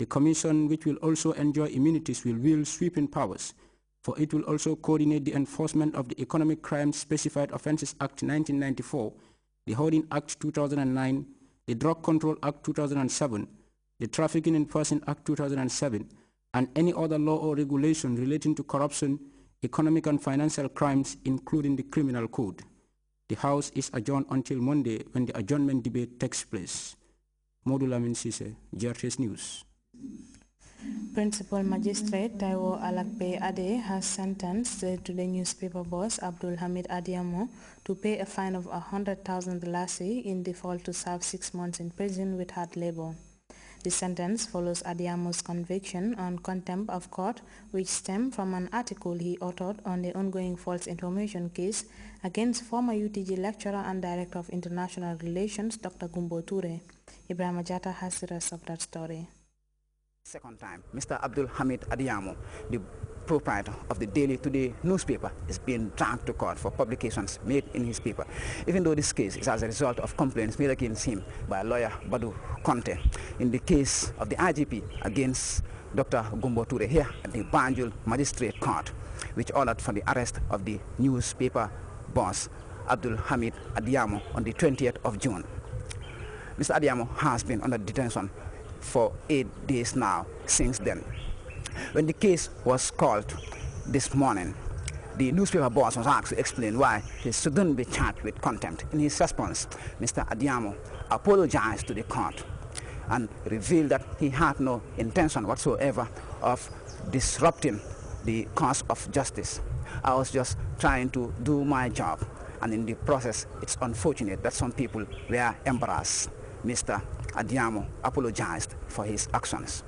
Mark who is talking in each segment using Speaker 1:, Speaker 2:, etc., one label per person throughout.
Speaker 1: The Commission, which will also enjoy immunities, will wield sweeping powers, for it will also coordinate the enforcement of the Economic Crimes Specified Offences Act 1994, the Hoarding Act 2009, the Drug Control Act 2007, the Trafficking in Person Act 2007, and any other law or regulation relating to corruption, economic and financial crimes, including the Criminal Code. The House is adjourned until Monday when the adjournment debate takes place. Modou Lamin Sise, Grts News.
Speaker 2: Principal Magistrate Taiwo Alakpe Ade has sentenced to the newspaper boss Abdul Hamid Adiamo to pay a fine of 100,000 lassi in default to serve 6 months in prison with hard labor. The sentence follows Adiamo's conviction on contempt of court, which stemmed from an article he authored on the ongoing false information case against former UTG lecturer and Director of International Relations Dr. Gumbo Ture. Ibrahim Ajata has the rest of that story.
Speaker 3: Second time, Mr. Abdul Hamid Adiamo, the proprietor of the Daily Today newspaper, is being dragged to court for publications made in his paper, even though this case is as a result of complaints made against him by lawyer Badu Conte in the case of the IGP against Dr. Gumbo Ture here at the Banjul Magistrate Court, which ordered for the arrest of the newspaper boss Abdul Hamid Adiamo on the 20th of June. Mr. Adiamo has been under detention for 8 days now since then. When the case was called this morning, the newspaper boss was asked to explain why he shouldn't be charged with contempt. In his response, Mr. Adiamo apologized to the court and revealed that he had no intention whatsoever of disrupting the cause of justice. I was just trying to do my job, and in the process, it's unfortunate that some people were embarrassed. Mr. Adiamo apologized for his actions.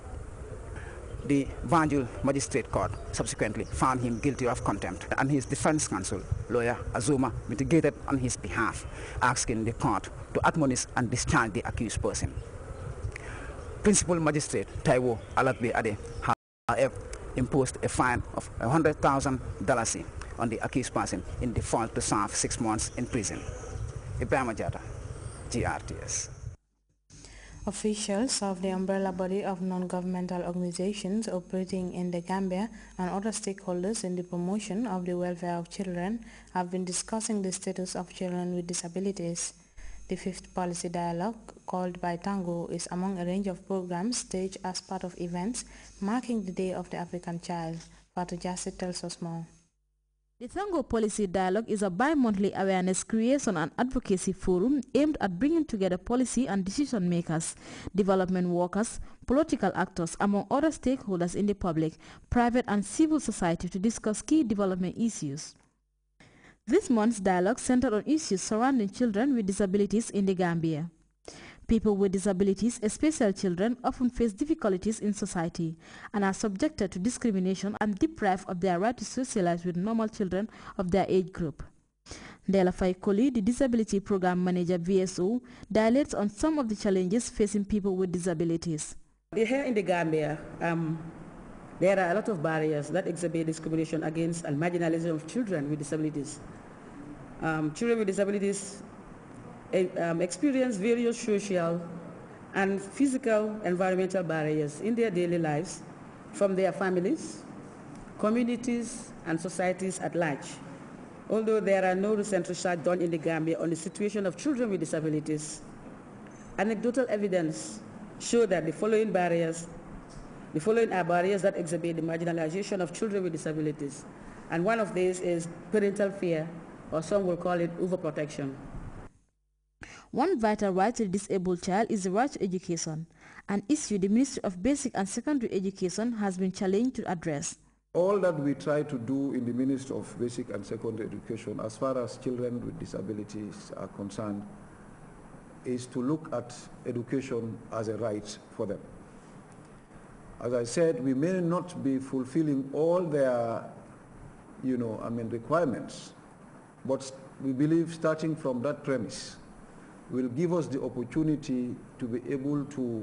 Speaker 3: The Banjul Magistrate Court subsequently found him guilty of contempt, and his defense counsel, lawyer Azuma, mitigated on his behalf, asking the court to admonish and discharge the accused person. Principal Magistrate Taiwo Alakbe Ade has imposed a fine of $100,000 on the accused person in default to serve 6 months in prison. Ibrahim Ajata, GRTS.
Speaker 2: Officials of the umbrella body of non-governmental organizations operating in the Gambia and other stakeholders in the promotion of the welfare of children have been discussing the status of children with disabilities. The 5th policy dialogue, called by Tango, is among a range of programs staged as part of events marking the Day of the African Child. Fatu Jassit tells us more.
Speaker 4: The Tango Policy Dialogue is a bi-monthly awareness creation and advocacy forum aimed at bringing together policy and decision makers, development workers, political actors, among other stakeholders in the public, private and civil society to discuss key development issues. This month's dialogue centered on issues surrounding children with disabilities in the Gambia. People with disabilities, especially children, often face difficulties in society and are subjected to discrimination and deprived of their right to socialize with normal children of their age group. Dela Faikoli, the Disability Program Manager VSO, dilates on some of the challenges facing people with disabilities.
Speaker 5: Here in the Gambia, there are a lot of barriers that exhibit discrimination against and marginalization of children with disabilities. Children with disabilities experience various social and physical environmental barriers in their daily lives from their families, communities, and societies at large. Although there are no recent research done in the Gambia on the situation of children with disabilities, anecdotal evidence show that the following are barriers that exhibit the marginalization of children with disabilities. And one of these is parental fear, or some will call it overprotection.
Speaker 4: One vital right to the disabled child is the right to education, an issue the Ministry of Basic and Secondary Education has been challenged to address.
Speaker 6: All that we try to do in the Ministry of Basic and Secondary Education as far as children with disabilities are concerned is to look at education as a right for them. As I said, we may not be fulfilling all their requirements, but we believe starting from that premise will give us the opportunity to be able to,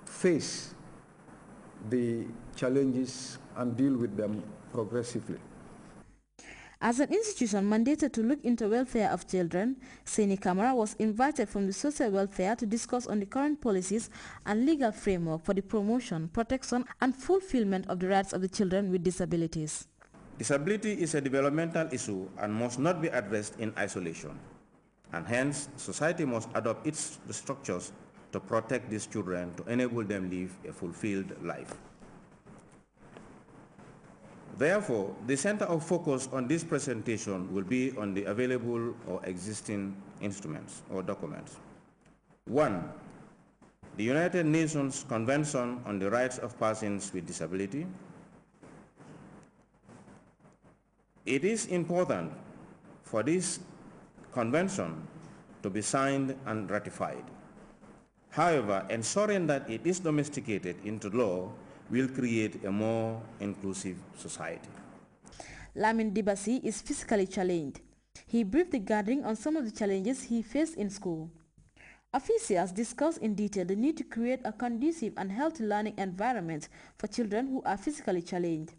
Speaker 6: face the challenges and deal with them progressively.
Speaker 4: As an institution mandated to look into welfare of children, Seni Kamara was invited from the social welfare to discuss on the current policies and legal framework for the promotion, protection and fulfillment of the rights of the children with disabilities.
Speaker 7: Disability is a developmental issue and must not be addressed in isolation, and hence society must adopt its structures to protect these children to enable them live a fulfilled life. Therefore, the center of focus on this presentation will be on the available or existing instruments or documents. 1. The United Nations Convention on the Rights of Persons with Disability. It is important for this convention to be signed and ratified. However, ensuring that it is domesticated into law will create a more inclusive society.
Speaker 4: Lamin Dibasi is physically challenged. He briefed the gathering on some of the challenges he faced in school. Officials discussed in detail the need to create a conducive and healthy learning environment for children who are physically challenged,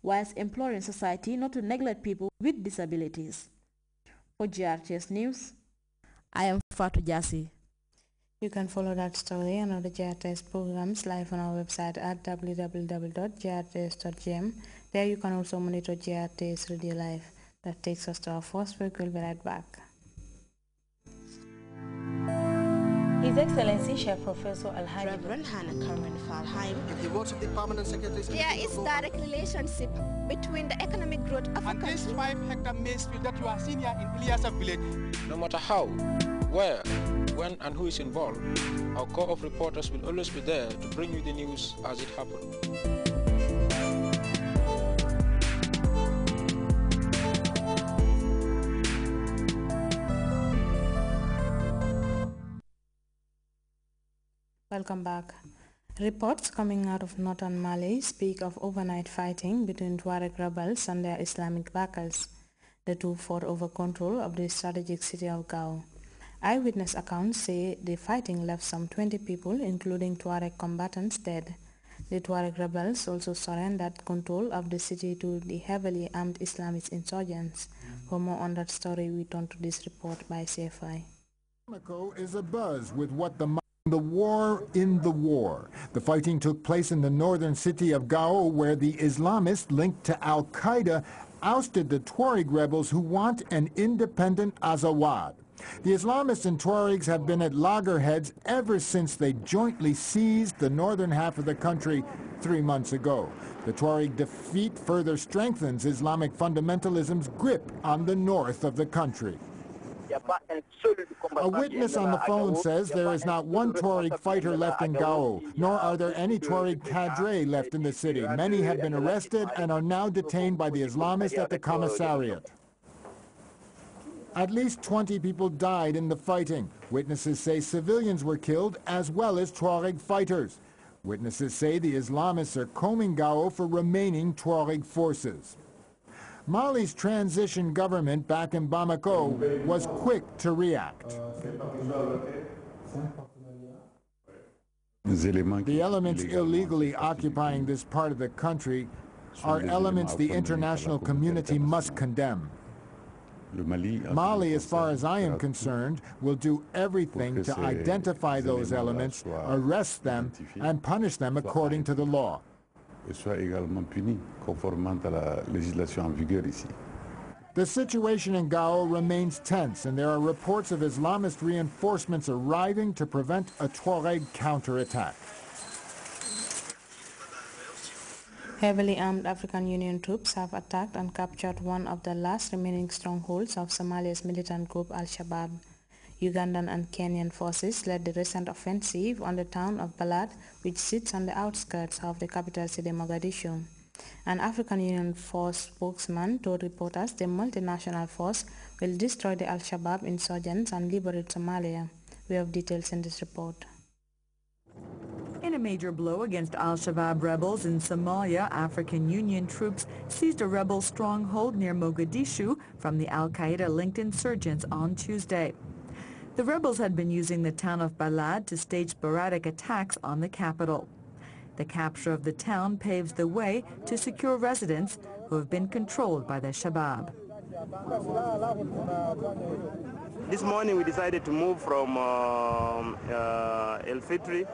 Speaker 4: whilst imploring society not to neglect people with disabilities. For Grts News, I am Fatou Jassi.
Speaker 2: You can follow that story and other Grts programs live on our website at www.grts.gm. There you can also monitor Grts Radio Live. That takes us to our first break. We'll be right back. His Excellency Chef Professor Alhaji
Speaker 8: Reverend Hannah Karen Falheim.
Speaker 9: In the words of the permanent secretary,
Speaker 8: there is direct relationship between the economic growth of a country.
Speaker 10: And this 5-hectare maize field that you are seeing here in Ilyasa village.
Speaker 1: No matter how, where, when and who is involved, our corps of reporters will always be there to bring you the news as it happens.
Speaker 2: Welcome back. Reports coming out of northern Mali speak of overnight fighting between Tuareg rebels and their Islamic backers. The two fought over control of the strategic city of Gao. Eyewitness accounts say the fighting left some 20 people, including Tuareg combatants, dead. The Tuareg rebels also surrendered control of the city to the heavily armed Islamist insurgents. For more on that story, we turn to this report by CFI.
Speaker 11: Bamako is abuzz with what the war in the war. The fighting took place in the northern city of Gao, where the Islamists linked to Al-Qaeda ousted the Tuareg rebels who want an independent Azawad. The Islamists and Tuaregs have been at loggerheads ever since they jointly seized the northern half of the country 3 months ago. The Tuareg defeat further strengthens Islamic fundamentalism's grip on the north of the country. A witness on the phone says there is not one Tuareg fighter left in Gao, nor are there any Tuareg cadre left in the city. Many have been arrested and are now detained by the Islamists at the commissariat. At least 20 people died in the fighting. Witnesses say civilians were killed as well as Tuareg fighters. Witnesses say the Islamists are combing Gao for remaining Tuareg forces. Mali's transition government back in Bamako was quick to react. The elements illegally occupying this part of the country are elements the international community must condemn. Mali, as far as I am concerned, will do everything to identify those elements, arrest them, and punish them according to the law. The situation in Gao remains tense, and there are reports of Islamist reinforcements arriving to prevent a Tuareg counterattack.
Speaker 2: Heavily armed African Union troops have attacked and captured one of the last remaining strongholds of Somalia's militant group Al-Shabaab. Ugandan and Kenyan forces led the recent offensive on the town of Balad, which sits on the outskirts of the capital city Mogadishu. An African Union force spokesman told reporters the multinational force will destroy the Al-Shabaab insurgents and liberate Somalia. We have details in this report.
Speaker 12: In a major blow against Al-Shabaab rebels in Somalia, African Union troops seized a rebel stronghold near Mogadishu from the Al-Qaeda-linked insurgents on Tuesday. The rebels had been using the town of Balad to stage sporadic attacks on the capital. The capture of the town paves the way to secure residents who have been controlled by the Shabaab.
Speaker 13: This morning we decided to move from El Fitri